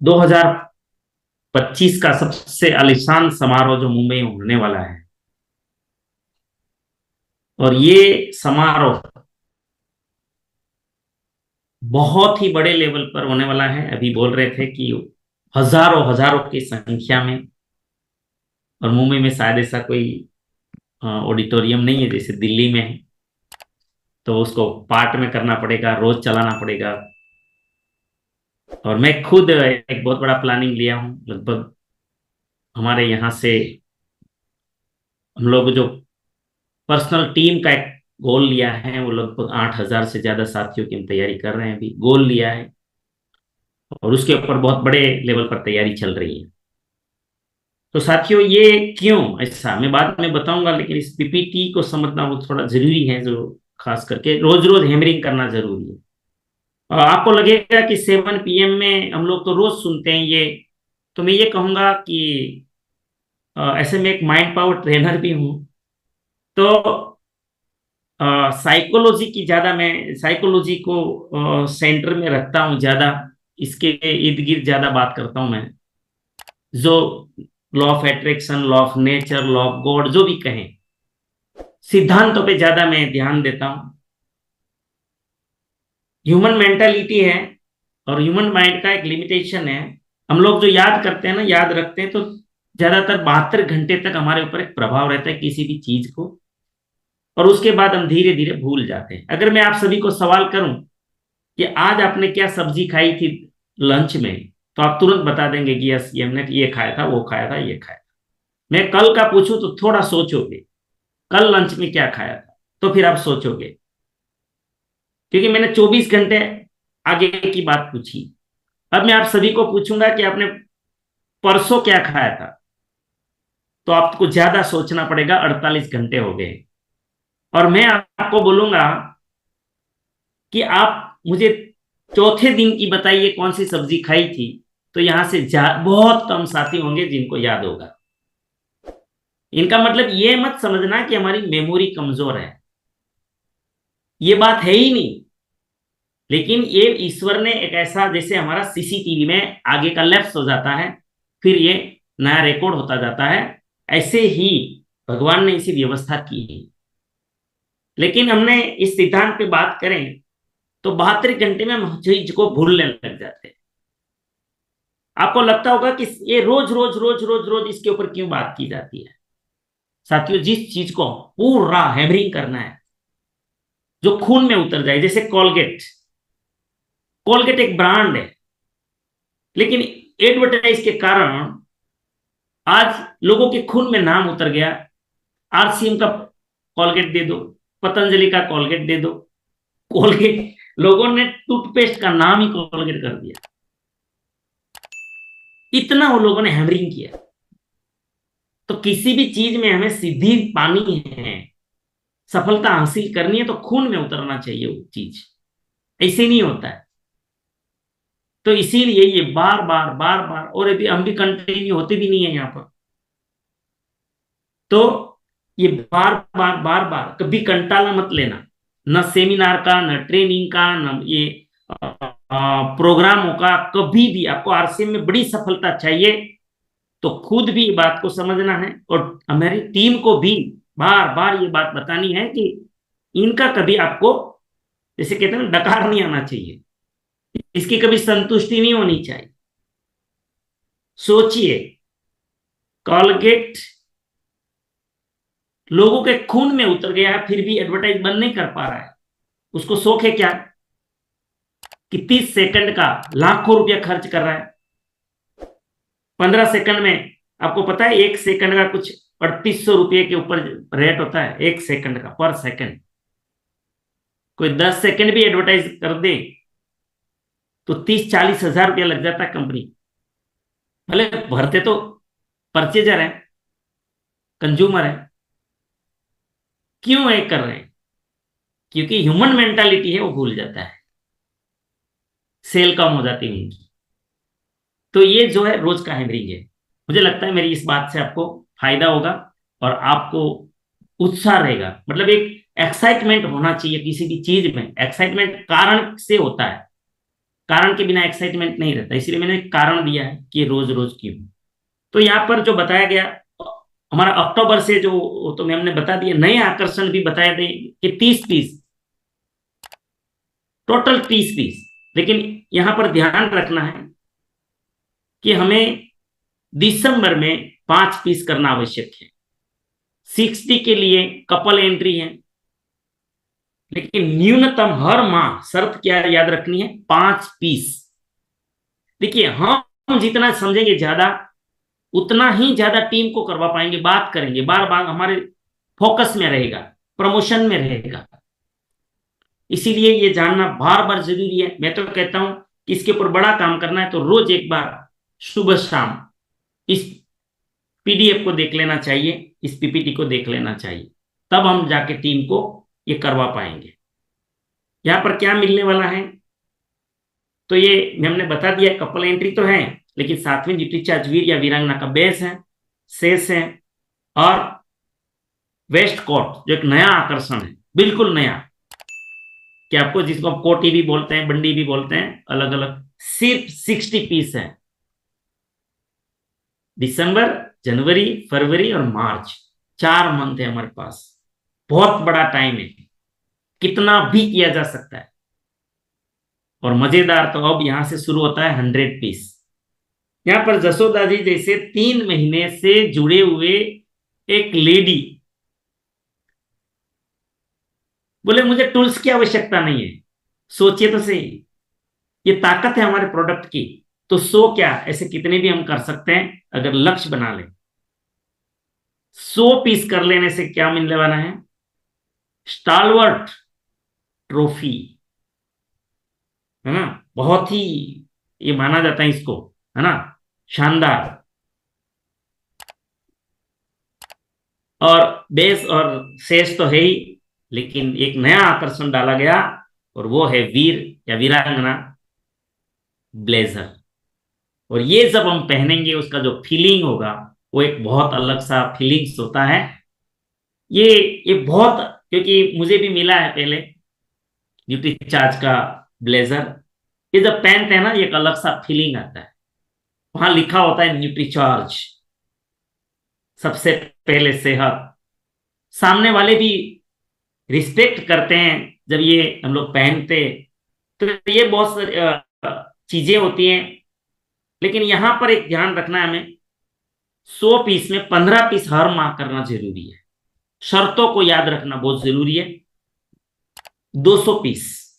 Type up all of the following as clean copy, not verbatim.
2025 का सबसे आलीशान समारोह जो मुंबई में होने वाला है, और ये समारोह बहुत ही बड़े लेवल पर होने वाला है। अभी बोल रहे थे कि हजारों हजारों की संख्या में, और मुंबई में शायद ऐसा कोई ऑडिटोरियम नहीं है जैसे दिल्ली में है, तो उसको पार्ट में करना पड़ेगा, रोज चलाना पड़ेगा। और मैं खुद एक बहुत बड़ा प्लानिंग लिया हूँ। लगभग हमारे यहाँ से हम लोग जो पर्सनल टीम का एक गोल लिया है, वो लगभग 8,000 से ज्यादा साथियों की हम तैयारी कर रहे हैं, अभी गोल लिया है। और उसके ऊपर बहुत बड़े लेवल पर तैयारी चल रही है। तो साथियों, ये क्यों ऐसा मैं बाद में बताऊंगा, लेकिन इस पीपीटी को समझना वो थोड़ा जरूरी है, जो खास करके रोज रोज हैमरिंग करना जरूरी है। और आपको लगेगा कि 7 PM में हम लोग तो रोज सुनते हैं ये, तो मैं ये कहूंगा कि ऐसे में एक माइंड पावर ट्रेनर भी हूँ, तो साइकोलॉजी की ज्यादा, मैं साइकोलॉजी को सेंटर में रखता हूँ ज्यादा, इसके इर्द गिर्द ज्यादा बात करता हूँ मैं। जो law of attraction, law of nature, law of God, जो भी कहें, सिद्धांतों पे ज्यादा मैं ध्यान देता हूँ। ह्यूमन मेंटालिटी है, और ह्यूमन माइंड का एक लिमिटेशन है। हम लोग जो याद करते हैं ना, याद रखते हैं, तो ज्यादातर 72 घंटे तक हमारे ऊपर एक प्रभाव रहता है किसी भी चीज को, और उसके बाद हम धीरे धीरे भूल जाते हैं। अगर मैं आप सभी को सवाल करूं कि आज आपने क्या सब्जी खाई थी लंच में, तो आप तुरंत बता देंगे कि यस, ये हमने ये खाया था, वो खाया था, ये खाया था। मैं कल का पूछूं तो थोड़ा सोचोगे, कल लंच में क्या खाया था, तो फिर आप सोचोगे, क्योंकि मैंने 24 घंटे आगे की बात पूछी। अब मैं आप सभी को पूछूंगा कि आपने परसों क्या खाया था, तो आपको ज्यादा सोचना पड़ेगा, 48 घंटे हो गए। और मैं आपको बोलूंगा कि आप मुझे चौथे दिन की बताइए कौन सी सब्जी खाई थी, तो यहां से बहुत कम साथी होंगे जिनको याद होगा। इनका मतलब ये मत समझना कि हमारी मेमोरी कमजोर है, ये बात है ही नहीं। लेकिन ये ईश्वर ने एक ऐसा, जैसे हमारा सीसीटीवी में आगे का लेफ्ट हो जाता है, फिर ये नया रिकॉर्ड होता जाता है, ऐसे ही भगवान ने इसी व्यवस्था की है। लेकिन हमने इस सिद्धांत पे बात करें तो 72 घंटे में हम चीज को भूलने लग जाते हैं। आपको लगता होगा कि ये रोज रोज रोज रोज रोज इसके ऊपर क्यों बात की जाती है। साथियों, जिस चीज को पूरा हैमरिंग करना है, जो खून में उतर जाए, जैसे कोलगेट। कोलगेट एक ब्रांड है, लेकिन एडवर्टाइज के कारण आज लोगों के खून में नाम उतर गया। आरसीएम का कोलगेट दे दो, पतंजलि का कोलगेट दे दो, कोलगेट, लोगों ने टूथपेस्ट का नाम ही कोलगेट कर दिया। इतना वो लोगों ने हैमरिंग किया। तो किसी भी चीज में हमें सिद्धि पानी है, सफलता हासिल करनी है, तो खून में उतरना चाहिए वो चीज, ऐसे नहीं होता है। तो इसीलिए ये बार बार बार बार, और अभी हम भी कंटिन्यू होते भी नहीं है यहाँ पर, तो ये बार बार बार बार कभी कंटाला मत लेना, न सेमिनार का, न ट्रेनिंग का, न ये प्रोग्रामों का। कभी भी आपको आरसीएम में बड़ी सफलता चाहिए, तो खुद भी बात को समझना है, और हमारी टीम को भी बार बार ये बात बतानी है कि इनका कभी आपको, जैसे कहते हैं ना, डकार नहीं आना चाहिए, इसकी कभी संतुष्टि नहीं होनी चाहिए। सोचिए, कॉलगेट लोगों के खून में उतर गया है, फिर भी एडवर्टाइज बंद नहीं कर पा रहा है। उसको शौक है क्या कि 30 सेकंड का लाखों रुपया खर्च कर रहा है। 15 सेकंड में, आपको पता है 1 सेकंड का कुछ 3800 रुपये के ऊपर रेट होता है, 1 सेकंड का, पर सेकंड। कोई 10 सेकंड भी एडवर्टाइज कर दे तो 30-40 हजार रुपया लग जाता है कंपनी। भले भरते तो परचेजर है, कंज्यूमर है, क्यों ये कर रहे हैं? क्योंकि ह्यूमन मेंटालिटी है, वो भूल जाता है, सेल कम हो जाती है उनकी। तो ये जो है रोज का हैमरिंग है। मुझे लगता है मेरी इस बात से आपको फायदा होगा, और आपको उत्साह रहेगा। मतलब एक एक्साइटमेंट होना चाहिए किसी भी चीज में। एक्साइटमेंट कारण से होता है, कारण के बिना एक्साइटमेंट नहीं रहता, इसलिए मैंने एक कारण दिया है कि रोज रोज क्यों। तो यहाँ पर जो बताया गया हमारा अक्टूबर से जो, तो मैम ने बता दिया, नए आकर्षण भी बताए थे कि 30 पीस, टोटल 30 पीस। लेकिन यहां पर ध्यान रखना है कि हमें दिसंबर में 5 पीस करना आवश्यक है। 60 के लिए कपल एंट्री है, लेकिन न्यूनतम हर माह शर्त क्या याद रखनी है, 5 पीस। देखिए हम जितना समझेंगे ज्यादा, उतना ही ज्यादा टीम को करवा पाएंगे, बात करेंगे बार बार, हमारे फोकस में रहेगा, प्रमोशन में रहेगा। इसीलिए ये जानना बार बार जरूरी है। मैं तो कहता हूं कि इसके ऊपर बड़ा काम करना है तो रोज एक बार सुबह शाम इस पीडीएफ को देख लेना चाहिए, इस पीपीटी को देख लेना चाहिए, तब हम जाके टीम को ये करवा पाएंगे। यहां पर क्या मिलने वाला है, तो ये हमने बता दिया, कपल एंट्री तो है, लेकिन साथ में न्यूट्रीचार्ज वीर या वीरांगना का बेस है, शेष है, और वेस्ट कोट जो एक नया आकर्षण है, बिल्कुल नया, कि आपको जिसको आप कोटी भी बोलते हैं, बंडी भी बोलते हैं, अलग अलग, सिर्फ 60 पीस है। दिसंबर, जनवरी, फरवरी और मार्च, 4 मंथ है हमारे पास, बहुत बड़ा टाइम है, कितना भी किया जा सकता है। और मजेदार तो अब यहां से शुरू होता है 100 पीस। यहां पर जसोदा जी जैसे 3 महीने से जुड़े हुए एक लेडी बोले मुझे टूल्स की आवश्यकता नहीं है। सोचिए तो सही, ये ताकत है हमारे प्रोडक्ट की। तो क्या ऐसे कितने भी हम कर सकते हैं अगर लक्ष्य बना लें। 100 पीस कर लेने से क्या मिलने वाला है, स्टालवर्ट ट्रॉफी, है ना, बहुत ही ये माना जाता है इसको, है ना, शानदार। और बेस और शेष तो है ही, लेकिन एक नया आकर्षण डाला गया, और वो है वीर या वीरांगना ब्लेजर। और ये जब हम पहनेंगे उसका जो फीलिंग होगा वो एक बहुत अलग सा फीलिंग्स होता है। ये ये बहुत, क्योंकि मुझे भी मिला है पहले ड्यूटी चार्ज का ब्लेजर, ये जब पहनते हैं ना एक अलग सा फीलिंग आता है। वहां लिखा होता है न्यूट्री चार्ज, सबसे पहले सेहत, सामने वाले भी रिस्पेक्ट करते हैं जब ये हम लोग पहनते। तो ये बहुत सारी चीजें होती हैं। लेकिन यहां पर एक ध्यान रखना है हमें, 100 पीस में 15 पीस हर माह करना जरूरी है, शर्तों को याद रखना बहुत जरूरी है। 200 पीस,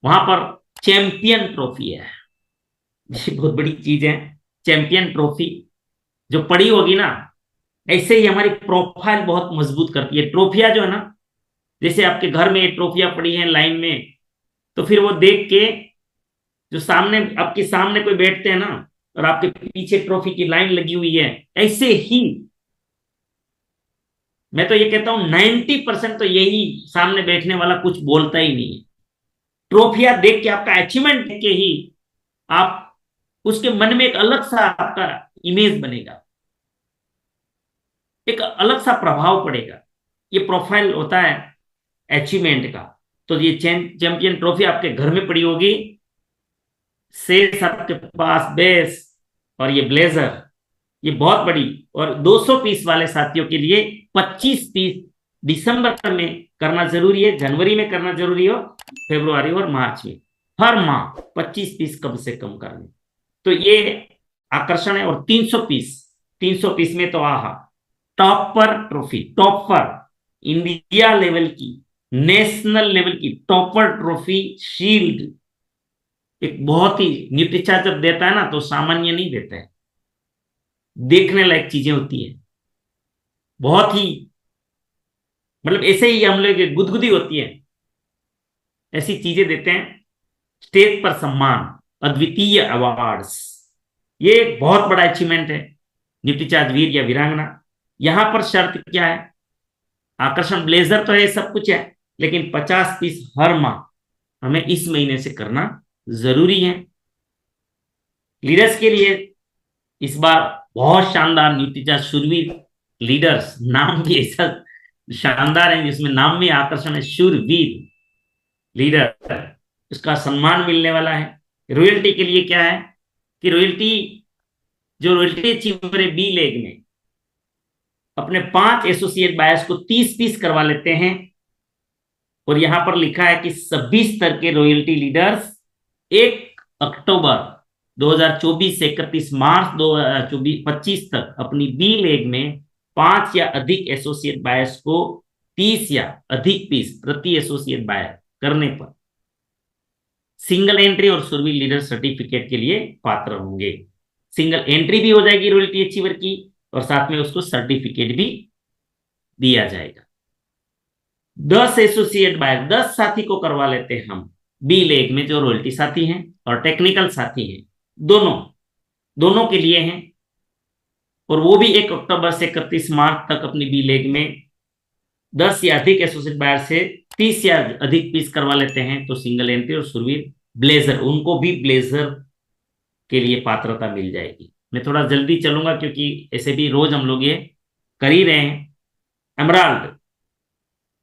वहां पर चैंपियन ट्रॉफी है, ये बहुत बड़ी चीज है। चैंपियन ट्रॉफी जो पड़ी होगी ना, ऐसे ही हमारी प्रोफाइल बहुत मजबूत करती है। ट्रॉफियां जो है ना, जैसे आपके घर में ट्रॉफियां पड़ी हैं लाइन में, तो फिर वो देख के जो सामने आपके सामने कोई बैठते हैं ना, और आपके पीछे ट्रॉफी की लाइन लगी हुई है, ऐसे ही मैं तो ये कहता हूं 90% तो यही सामने बैठने वाला कुछ बोलता ही नहीं है। ट्रॉफियां देख के, आपका अचीवमेंट देख के ही आप उसके मन में एक अलग सा आपका इमेज बनेगा, एक अलग सा प्रभाव पड़ेगा। ये प्रोफाइल होता है अचीवमेंट का। तो ये चैंपियन ट्रॉफी आपके घर में पड़ी होगी, शेष आपके पास बेस, और ये ब्लेजर, ये बहुत बड़ी। और 200 पीस वाले साथियों के लिए 25 पीस दिसंबर में करना जरूरी है, जनवरी में करना जरूरी हो, फरवरी और मार्च में, हर माह 25 पीस कम से कम करने। तो ये आकर्षण है। और 300 पीस, 300 पीस में तो आहा, topper trophy, topper India level की, नेशनल लेवल की टॉपर ट्रॉफी शील्ड, एक बहुत ही, न्यूट्रीचार्ज जब देता है ना तो सामान्य नहीं देता है, देखने लायक चीजें होती है, बहुत ही, मतलब ऐसे ही हम लोग गुदगुदी होती है, ऐसी चीजें देते हैं। स्टेज पर सम्मान, अद्वितीय अवार्ड्स, ये एक बहुत बड़ा अचीवमेंट है न्यूट्रीचार्ज वीर या वीरांगना। यहां पर शर्त क्या है, आकर्षण ब्लेजर तो है, सब कुछ है, लेकिन 50 पीस हर माह हमें इस महीने से करना जरूरी है। लीडर्स के लिए इस बार बहुत शानदार न्यूट्रीचार्ज शूरवीर लीडर्स, नाम भी ऐसा शानदार है जिसमें नाम में आकर्षण है, शूरवीर लीडर, इसका सम्मान मिलने वाला है। रॉयल्टी के लिए क्या है कि रॉयल्टी अचीवर है बी लेग में अपने 5 एसोसिएट बायर्स को 30 पीस करवा लेते हैं। और यहां पर लिखा है कि सभी स्तर के रॉयल्टी लीडर्स 1 अक्टूबर 2024 से 31 मार्च 2025 तक अपनी बी लेग में 5 या अधिक एसोसिएट बायर्स को 30 या अधिक पीस प्रति एसोसिएट बायर करने पर सिंगल एंट्री और सुरवीर लीडर सर्टिफिकेट के लिए पात्र होंगे। सिंगल एंट्री भी हो जाएगी रॉयल्टी अचीवर की और साथ में उसको सर्टिफिकेट भी दिया जाएगा। 10 एसोसिएट बायर 10 साथी को करवा लेते हैं हम बी लेग में, जो रॉयल्टी साथी हैं और टेक्निकल साथी हैं, दोनों दोनों के लिए हैं। और वो भी 1 अक्टूबर से 31 मार्च तक अपनी बी लेग में 10 या अधिक एसोसिएट बायर से 30 या अधिक पीस करवा लेते हैं तो सिंगल एंट्री और सुरवीर ब्लेजर, उनको भी ब्लेजर के लिए पात्रता मिल जाएगी। मैं थोड़ा जल्दी चलूंगा क्योंकि ऐसे भी रोज हम लोग ये कर ही रहे हैं। एमराल्ड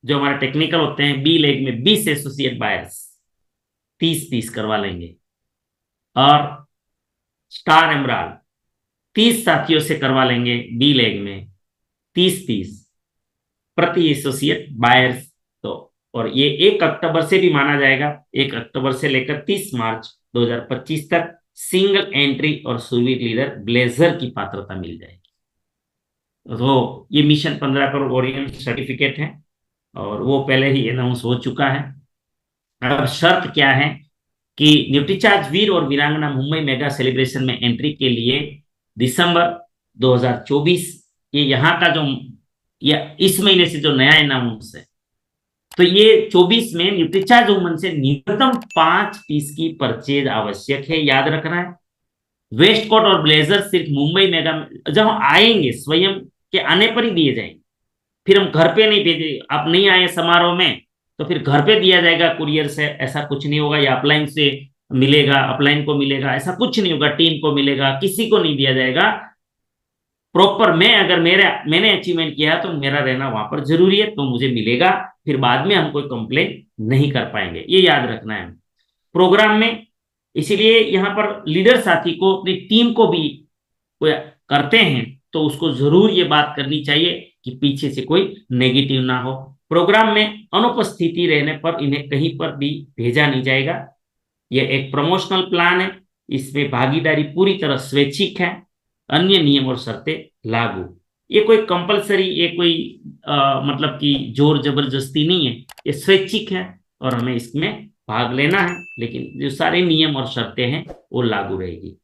जो हमारे टेक्निकल होते हैं बी लेग में 20 एसोसिएट बायर्स 30 पीस करवा लेंगे। और स्टार एमराल्ड 30 साथियों से करवा लेंगे बी लेग में 30 पीस प्रति एसोसिएट बायर्स। तो और ये 1 अक्टूबर से भी माना जाएगा, 1 अक्टूबर से लेकर 30 मार्च 2025 तक सिंगल एंट्री और सुरवीर लीडर ब्लेजर की पात्रता मिल जाएगी। तो ये मिशन 15 करोड़ ओरियंट सर्टिफिकेट है और वो पहले ही अनाउंस हो चुका है। अब शर्त क्या है कि न्यूट्रीचार्ज वीर और वीरांगना मुंबई मेगा सेलिब्रेशन में एंट्री के लिए दिसंबर 2024 ये यहाँ का जो या इस महीने से जो नया अनाउंस है, तो ये 24 में न्यूट्रीचार्ज वुमन से न्यूनतम 5 पीस की परचेज आवश्यक है, याद रखना है। वेस्ट कोट और ब्लेजर सिर्फ मुंबई मेगा जब हम आएंगे स्वयं के आने पर ही दिए जाएंगे, फिर हम घर पे नहीं भेजे। आप नहीं आए समारोह में तो फिर घर पे दिया जाएगा कुरियर से, ऐसा कुछ नहीं होगा। या अपलाइन से मिलेगा, अपलाइन को मिलेगा, ऐसा कुछ नहीं होगा। टीम को मिलेगा, किसी को नहीं दिया जाएगा। प्रॉपर मैं अगर मैंने अचीवमेंट किया तो मेरा रहना वहां पर जरूरी है तो मुझे मिलेगा, फिर बाद में हम कोई कंप्लेन नहीं कर पाएंगे, ये याद रखना है प्रोग्राम में। इसीलिए यहाँ पर लीडर साथी को अपनी टीम को भी कोई करते हैं तो उसको जरूर ये बात करनी चाहिए कि पीछे से कोई नेगेटिव ना हो। प्रोग्राम में अनुपस्थिति रहने पर इन्हें कहीं पर भी भेजा नहीं जाएगा। यह एक प्रमोशनल प्लान है, इसमें भागीदारी पूरी तरह स्वैच्छिक है, अन्य नियम और शर्तें लागू। ये कोई कंपलसरी, ये कोई मतलब कि जोर जबरदस्ती नहीं है, ये स्वैच्छिक है और हमें इसमें भाग लेना है, लेकिन जो सारे नियम और शर्तें हैं वो लागू रहेगी।